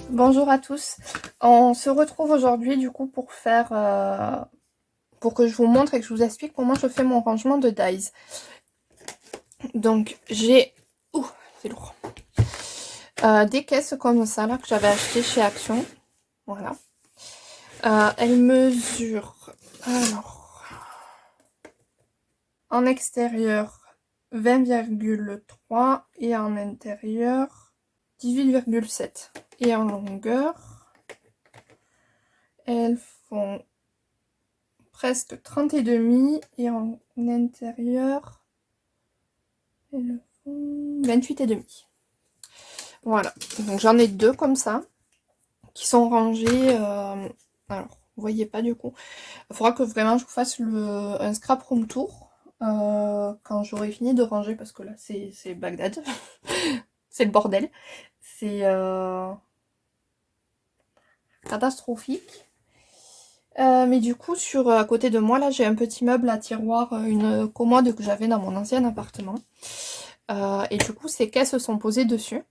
Bonjour à tous, on se retrouve aujourd'hui du coup pour faire, pour que je vous montre et que je vous explique comment je fais mon rangement de dies. Donc j'ai, ouh c'est lourd, des caisses comme ça là que j'avais acheté chez Action, voilà. Elles mesurent, alors, en extérieur 20,3 et en intérieur 18,7 et en longueur elles font presque 30,5 et en intérieur elles font 28,5. Voilà, donc j'en ai deux comme ça qui sont rangés. Alors, vous voyez pas du coup. Il faudra que vraiment je vous fasse un scrap room tour quand j'aurai fini de ranger parce que là c'est Bagdad. C'est le bordel. C'est catastrophique. Mais du coup, à côté de moi, là, j'ai un petit meuble à tiroir, une commode que j'avais dans mon ancien appartement. Et du coup, ces caisses sont posées dessus.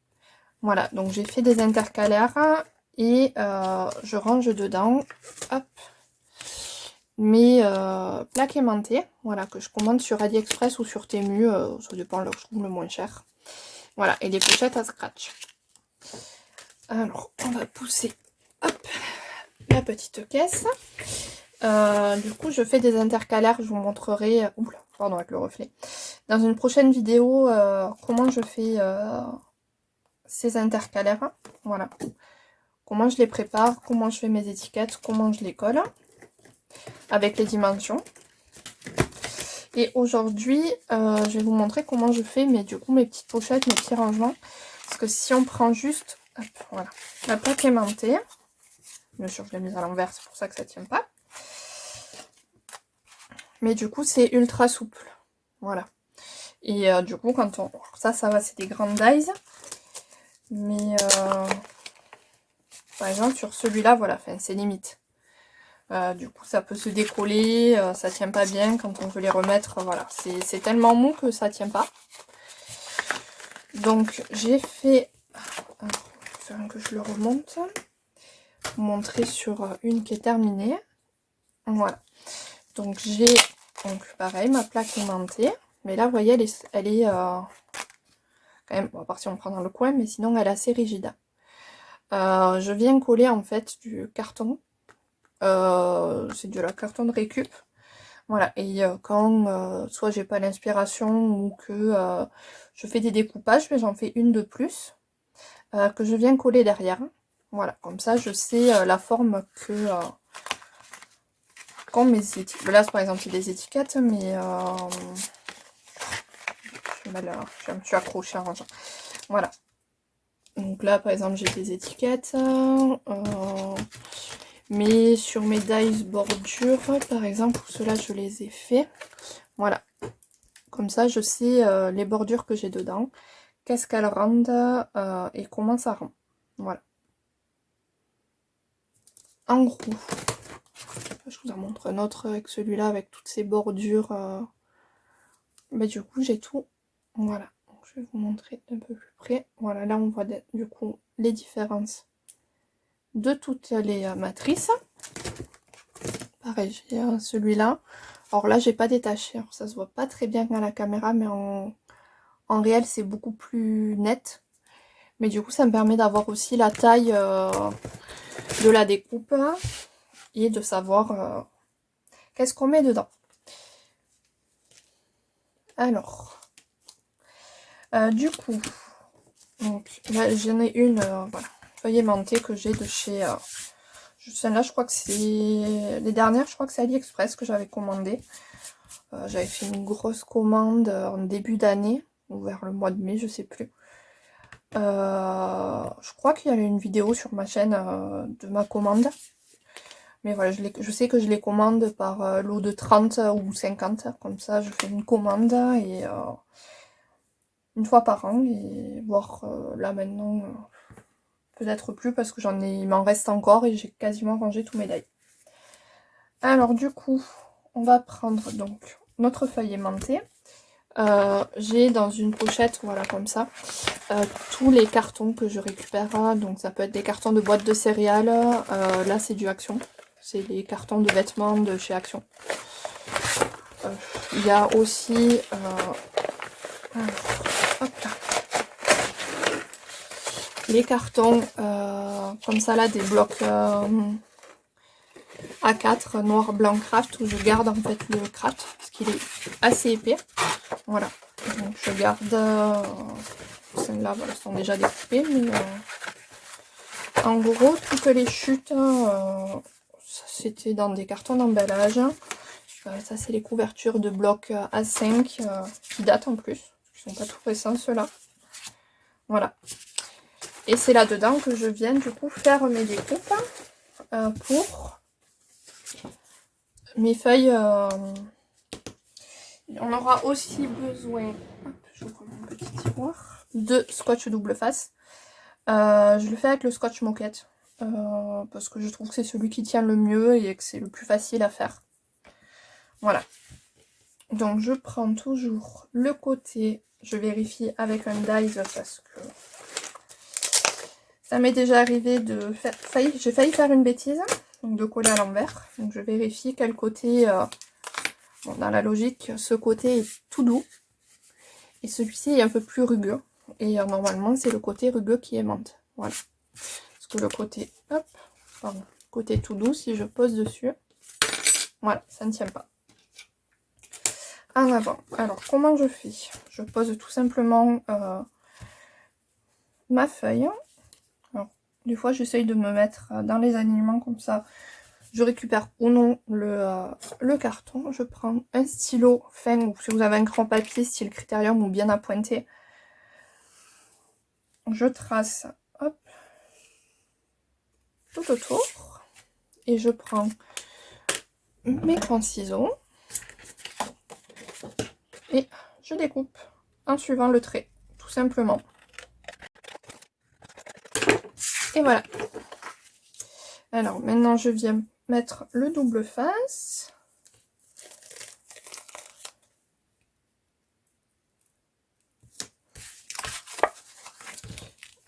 Voilà, donc j'ai fait des intercalaires et je range dedans, hop, mes plaques aimantées, voilà, que je commande sur AliExpress ou sur Temu, ça dépend là où je trouve le moins cher. Voilà, et des pochettes à scratch. Alors, on va pousser, hop, la petite caisse. Du coup, je fais des intercalaires, je vous montrerai, oula, pardon, avec le reflet, dans une prochaine vidéo, comment je fais ces intercalaires, voilà, comment je les prépare, comment je fais mes étiquettes, comment je les colle, avec les dimensions. Et aujourd'hui, je vais vous montrer comment je fais mes petites pochettes, mes petits rangements, parce que si on prend juste, hop, voilà, la plaque aimantée, bien sûr je l'ai mise à l'envers, c'est pour ça que ça tient pas. Mais du coup, c'est ultra souple. Voilà. Et du coup, quand on... Ça va, c'est des grandes dies. Mais par exemple, sur celui-là, voilà, c'est limite. Du coup, ça peut se décoller, ça tient pas bien quand on veut les remettre. Voilà, c'est tellement mou que ça tient pas. Donc, j'ai fait... Alors, que je le remonte. Vous montrer sur une qui est terminée. Voilà. Donc, j'ai... Donc, pareil, ma plaque aimantée. Mais là, vous voyez, elle est quand même... Bon, à part si on prend dans le coin, mais sinon, elle est assez rigide. Je viens coller, en fait, du carton. C'est de la carton de récup. Voilà, et quand soit j'ai pas l'inspiration ou que je fais des découpages, mais j'en fais une de plus, que je viens coller derrière. Voilà, comme ça je sais la forme que quand mes étiquettes. Là par exemple c'est des étiquettes, mais je me suis accrochée en rangeant. Voilà. Donc là par exemple j'ai des étiquettes. Mais sur mes dies bordure, par exemple, ceux-là je les ai fait. Voilà. Comme ça, je sais les bordures que j'ai dedans, qu'est-ce qu'elles rendent et comment ça rend. Voilà. En gros, je vous en montre un autre avec celui-là, avec toutes ces bordures. Mais du coup, j'ai tout. Voilà. Donc, je vais vous montrer un peu plus près. Voilà, là, on voit du coup les différences de toutes les matrices. Pareil, j'ai celui-là. Alors là, j'ai pas détaché. Alors, ça se voit pas très bien à la caméra, mais en réel, c'est beaucoup plus net. Mais du coup, ça me permet d'avoir aussi la taille de la découpe et de savoir qu'est-ce qu'on met dedans. Alors, du coup, donc là, j'en ai une voilà, feuille aimantée que j'ai de chez... celle-là, je crois que c'est... Les dernières, je crois que c'est AliExpress que j'avais commandé. J'avais fait une grosse commande en début d'année, ou vers le mois de mai, je sais plus. Je crois qu'il y avait une vidéo sur ma chaîne de ma commande. Mais voilà, je sais que je les commande par lot de 30 ou 50. Comme ça, je fais une commande et une fois par an. Et voir là maintenant, peut-être plus parce que il m'en reste encore et j'ai quasiment rangé tous mes dies. Alors du coup, on va prendre donc notre feuille aimantée. j'ai dans une pochette, voilà, comme ça, tous les cartons que je récupère. Donc ça peut être des cartons de boîtes de céréales. Là, c'est du Action. C'est les cartons de vêtements de chez Action. Il y a aussi... hop là. Les cartons, comme ça là, des blocs A4 noir blanc craft, où je garde en fait le craft, parce qu'il est assez épais. Voilà, donc je garde... celles-là, voilà, sont déjà découpées, mais en gros, toutes les chutes, c'était dans des cartons d'emballage. Ça, c'est les couvertures de blocs A5 qui datent en plus. Ils sont pas tout récents, ceux-là. Voilà. Et c'est là-dedans que je viens du coup faire mes découpes pour mes feuilles. On aura aussi besoin, hop, j'ouvre mon petit tiroir, de scotch double face. Je le fais avec le scotch moquette parce que je trouve que c'est celui qui tient le mieux et que c'est le plus facile à faire. Voilà. Donc je prends toujours le côté, je vérifie avec un dies parce que ça m'est déjà arrivé de faire, j'ai failli faire une bêtise, donc de coller à l'envers. Donc je vérifie quel côté, bon, dans la logique, ce côté est tout doux et celui-ci est un peu plus rugueux. Et normalement c'est le côté rugueux qui aimante. Voilà. Parce que le côté, hop, pardon, côté tout doux, si je pose dessus, voilà, ça ne tient pas. En avant. Alors comment je fais? Je pose tout simplement ma feuille. Alors, des fois j'essaye de me mettre dans les alignements comme ça. Je récupère ou non le carton. Je prends un stylo fin ou si vous avez un grand papier style Critérium ou bien appointé. Je trace, hop, tout autour. Et je prends mes grands ciseaux. Et je découpe en suivant le trait, tout simplement. Et voilà. Alors maintenant je viens mettre le double face.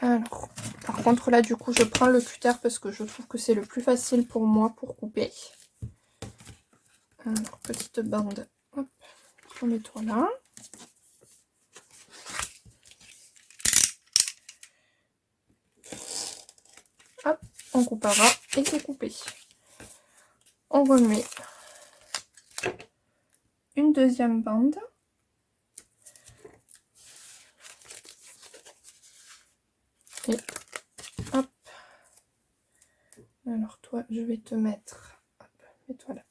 Alors, par contre là du coup je prends le cutter parce que je trouve que c'est le plus facile pour moi pour couper. Alors, petite bande, hop, on nettoie là. Hop, on coupera et c'est coupé. On remet une deuxième bande. Et hop. Alors toi, je vais te mettre, hop, mets-toi là,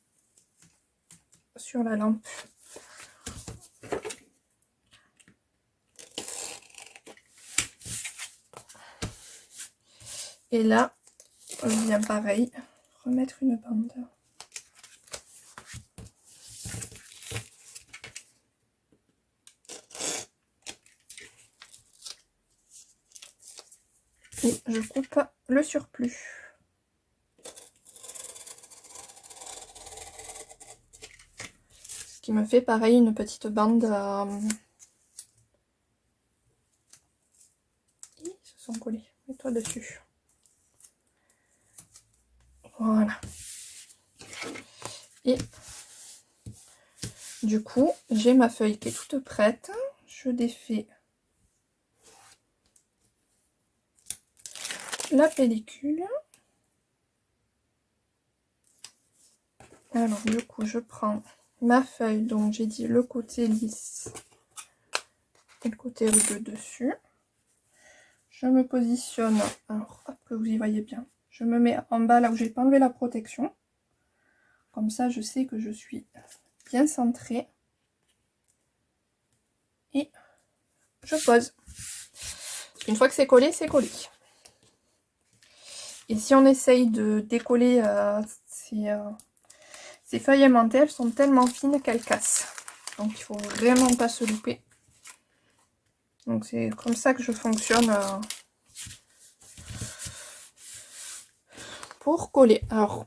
sur la lampe. Et là, on vient pareil, remettre une bande. Et je coupe le surplus. Ce qui me fait pareil une petite bande. Ils se sont collés. Mets-toi dessus. Voilà. Et du coup, j'ai ma feuille qui est toute prête. Je défais la pellicule. Alors du coup, je prends ma feuille, donc j'ai dit le côté lisse et le côté rugueux dessus. Je me positionne, alors hop, que vous y voyez bien. Je me mets en bas là où j'ai pas enlevé la protection. Comme ça, je sais que je suis bien centrée. Et je pose. Une fois que c'est collé, c'est collé. Et si on essaye de décoller ces feuilles aimantées, elles sont tellement fines qu'elles cassent. Donc il faut vraiment pas se louper. Donc c'est comme ça que je fonctionne pour coller. Alors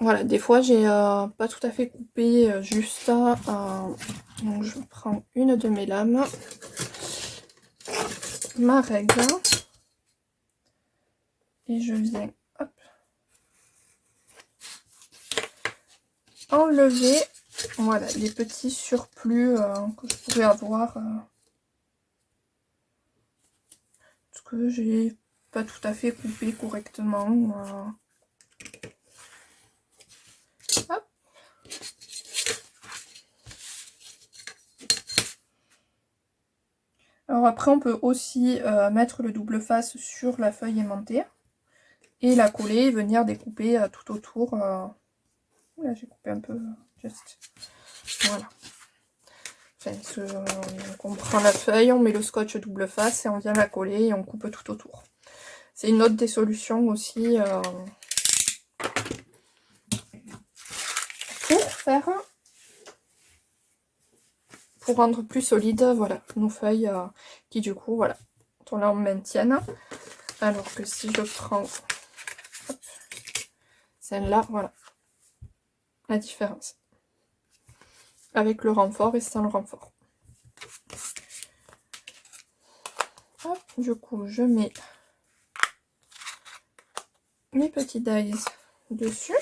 Voilà, des fois j'ai pas tout à fait coupé juste. Donc je prends une de mes lames, ma règle, et je viens hop, enlever voilà, les petits surplus que je pourrais avoir. Parce que j'ai pas tout à fait coupé correctement. Hop. Alors après, on peut aussi mettre le double face sur la feuille aimantée et la coller et venir découper tout autour. Là, j'ai coupé un peu, juste. Voilà. Enfin, on prend la feuille, on met le scotch double face et on vient la coller et on coupe tout autour. C'est une autre des solutions aussi pour rendre plus solide, voilà, nos feuilles qui du coup, voilà, on maintiennent. Alors que si je prends celle-là, voilà, la différence. Avec le renfort et sans le renfort. Hop, du coup, je mets mes petits dies dessus.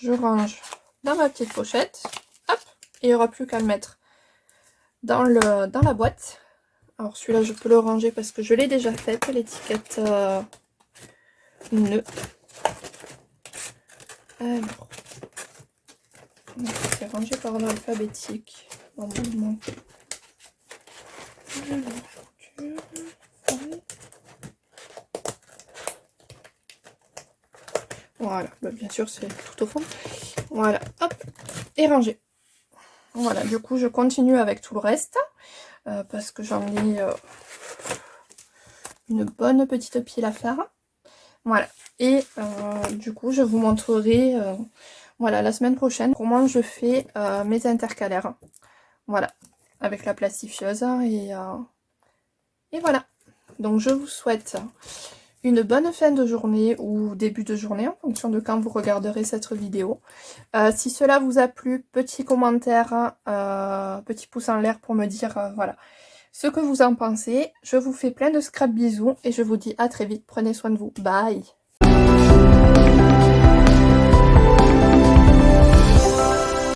Je range dans ma petite pochette. Hop, et il n'y aura plus qu'à le mettre dans la boîte. Alors celui-là, je peux le ranger parce que je l'ai déjà fait, l'étiquette nœud. Alors, c'est rangé par ordre alphabétique. Normalement. Voilà, bah, bien sûr c'est tout au fond. Voilà, hop, et rangé. Voilà, du coup je continue avec tout le reste. Parce que j'en ai une bonne petite pile à faire. Voilà, et du coup je vous montrerai voilà, la semaine prochaine comment je fais mes intercalaires. Voilà, avec la plastifieuse et voilà. Donc je vous souhaite une bonne fin de journée ou début de journée en fonction de quand vous regarderez cette vidéo. Si cela vous a plu, petit commentaire, petit pouce en l'air pour me dire voilà ce que vous en pensez. Je vous fais plein de scrap bisous et je vous dis à très vite. Prenez soin de vous. Bye!